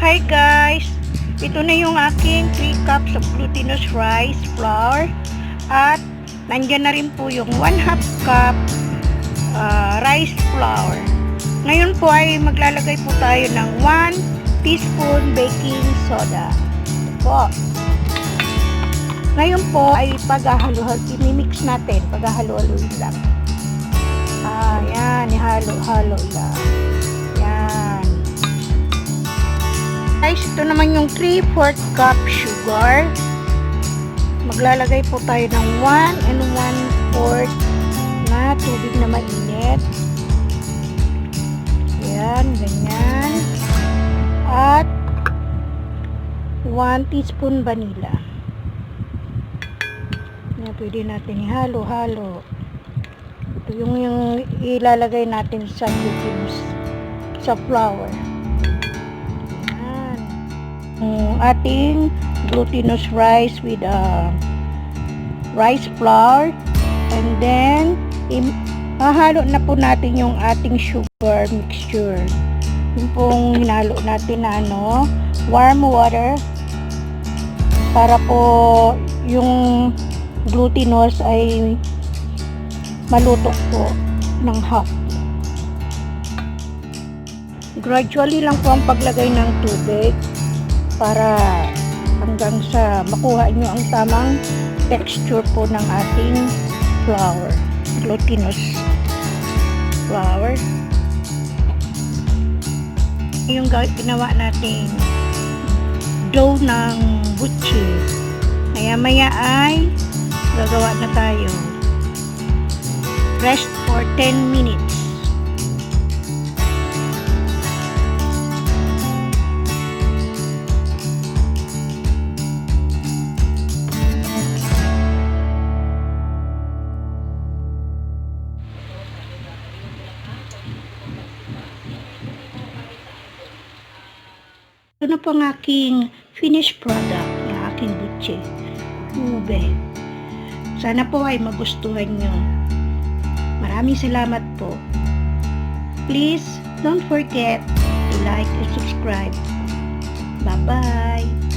Hi guys! Ito na yung aking 3 cups of glutinous rice flour at nandyan na rin po yung 1/2 cup rice flour. Ngayon po ay maglalagay po tayo ng 1 teaspoon baking soda. Ito po. Ngayon po ay paghahalo-halo, i-mix natin, paghahalo-haloin lang. Ayan, ihalo-halo lang. Yan. Guys, ito naman yung 3/4 cup sugar. Maglalagay po tayo ng 1 1/4 na tubig na mainit. Ayan, ganyan. At 1 teaspoon vanilla. Ayan, pwede natin ihalo-halo. Ito yung ilalagay natin sa glutinous, sa flour. Ating glutinous rice with rice flour, and then hahalo na po natin yung ating sugar mixture. Yung pong hinalo natin na warm water para po yung glutinous ay maluto po ng half. Gradually lang po ang paglagay ng tubig para hanggang sa makuha nyo ang tamang texture po ng ating flour, glutinous flour. Yung ginawa nating dough ng buchi. Maya ay gagawa na tayo. Rest for 10 minutes. Ito na po ang aking finished product, yung aking buchi, ube. Sana po ay magustuhan nyo. Maraming salamat po. Please don't forget to like and subscribe. Bye-bye!